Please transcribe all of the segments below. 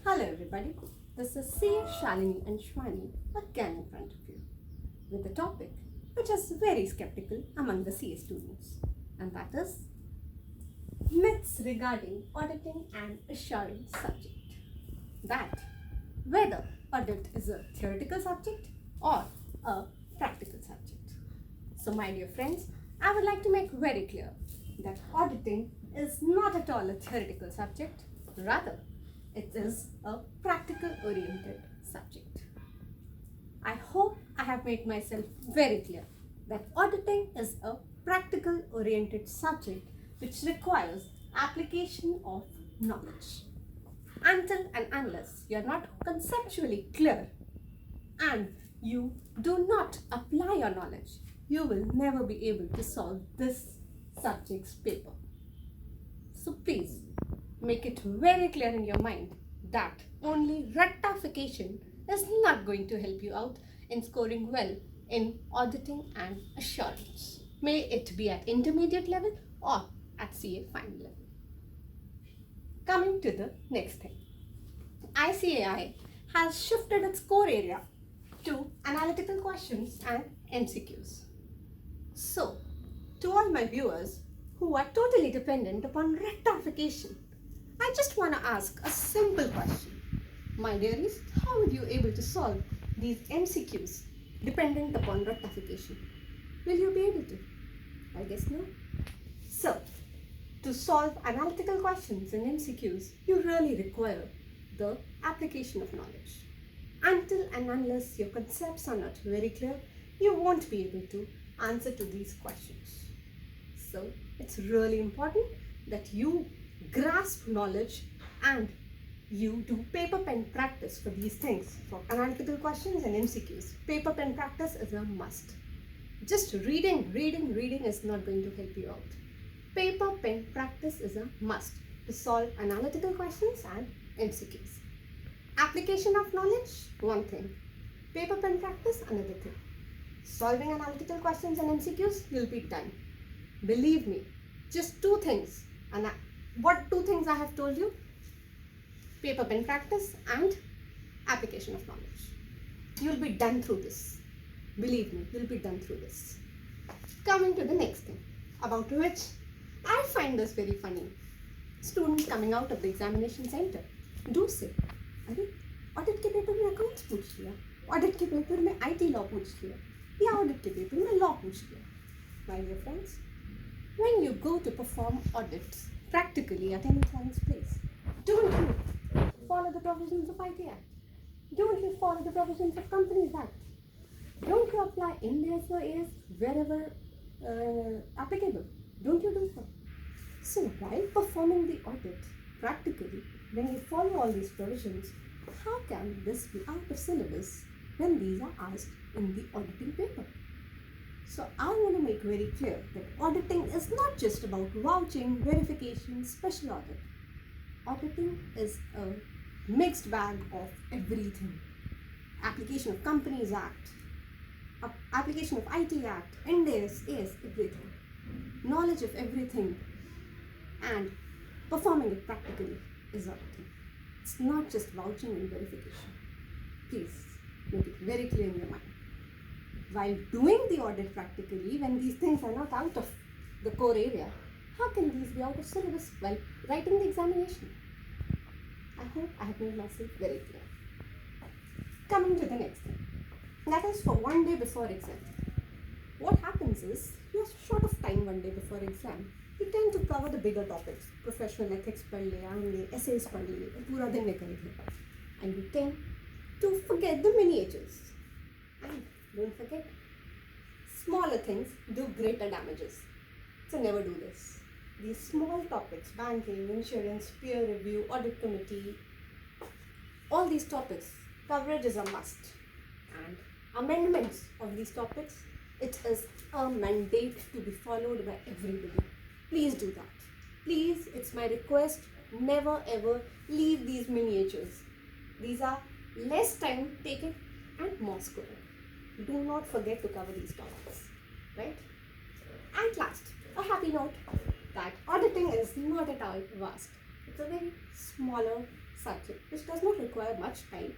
Hello everybody, this is CA Shalini and Shwani again in front of you with a topic which is very skeptical among the CA students, and that is myths regarding auditing and assurance subject. That whether audit is a theoretical subject or a practical subject. So my dear friends, I would like to make very clear that auditing is not at all a theoretical subject, rather it is a practical oriented subject. I hope I have made myself very clear that auditing is a practical oriented subject which requires application of knowledge. Until and unless you are not conceptually clear and you do not apply your knowledge, you will never be able to solve this subject's paper. So please make it very clear in your mind that only rectification is not going to help you out in scoring well in auditing and assurance. May it be at intermediate level or at CA final level. Coming to the next thing. ICAI has shifted its core area to analytical questions and MCQs. So, to all my viewers who are totally dependent upon rectification, I just want to ask a simple question. My dearies, how would you able to solve these MCQs dependent upon rectification? Will you be able to? I guess no. So, to solve analytical questions in MCQs, you really require the application of knowledge. Until and unless your concepts are not very clear, you won't be able to answer to these questions. So, it's really important that you grasp knowledge and you do paper pen practice for these things. For analytical questions and MCQs, paper pen practice is a must. Just reading is not going to help you out. Paper pen practice is a must to solve analytical questions and MCQs. Application of knowledge, one thing. Paper pen practice, another thing. Solving analytical questions and MCQs, you'll be done. Believe me, just two things. And what two things I have told you? Paper pen practice and application of knowledge. You'll be done through this. Believe me, you'll be done through this. Coming to the next thing, about which I find this very funny. Students coming out of the examination center do say, अरे audit के paper में accounts पूछ लिया, audit के paper में IT law पूछ लिया, या ऑडिट के पेपर में लॉ पूछ लिया. My dear friends, when you go to perform audits practically at any client's place, don't you follow the provisions of IT Act? Don't you follow the provisions of Companies Act? Don't you apply Ind AS or AS wherever applicable? Don't you do so? So while performing the audit practically, when you follow all these provisions, how can this be out of syllabus when these are asked in the auditing paper? So I want to make very clear that auditing is not just about vouching, verification, special audit. Auditing is a mixed bag of everything. Application of Companies Act, application of IT Act, Ind AS, everything. Knowledge of everything and performing it practically is auditing. It's not just vouching and verification. Please make it very clear in your mind. While doing the audit practically, when these things are not out of the core area, how can these be out of syllabus while writing the examination? I hope I have made myself very clear. Coming to the next thing. That is for one day before exam. What happens is, you are short of time one day before exam. You tend to cover the bigger topics. Professional ethics पढ़ लिया, हमने essays पढ़ लिए, पूरा दिन निकल गया. And you tend to forget the miniatures. And don't forget, smaller things do greater damages. So never do this. These small topics, banking, insurance, peer review, audit committee, all these topics, coverage is a must. And amendments of these topics, it is a mandate to be followed by everybody. Please do that. Please, it's my request, never ever leave these miniatures. These are less time taken and more scoring. Do not forget to cover these topics, right? And last, a happy note that auditing is not at all vast. It's a very smaller subject which does not require much time,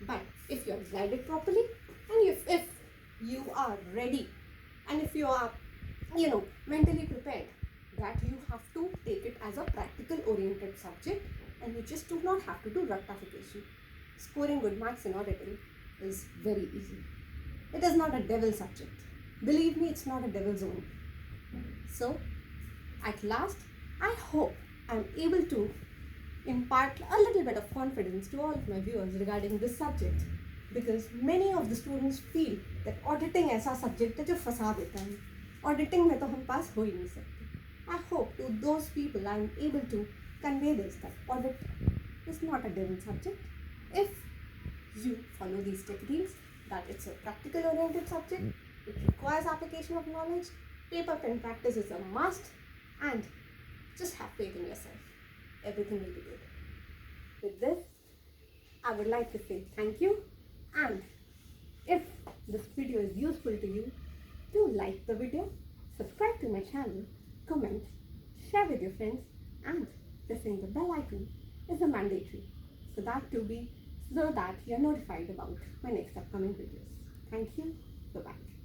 but if you are guided properly and if you are ready and if you are mentally prepared that you have to take it as a practical oriented subject and you just do not have to do rectification. Scoring good marks in auditing is very easy. It is not a devil subject. Believe me, it's not a devil zone. So, at last, I hope I'm able to impart a little bit of confidence to all of my viewers regarding this subject, because many of the students feel that auditing ऐसा subject है जो फंसा देता है, auditing में तो हम पास हो ही नहीं सकते. I hope to those people I am able to convey this, that audit is not a devil subject. If you follow these techniques, that it's a practical oriented subject, it requires application of knowledge, paper pen practice is a must, and just have faith in yourself. Everything will be good. With this, I would like to say thank you, and if this video is useful to you, do like the video, subscribe to my channel, comment, share with your friends, and pressing the bell icon is a mandatory so that you are notified about my next upcoming videos. Thank you. Bye-bye.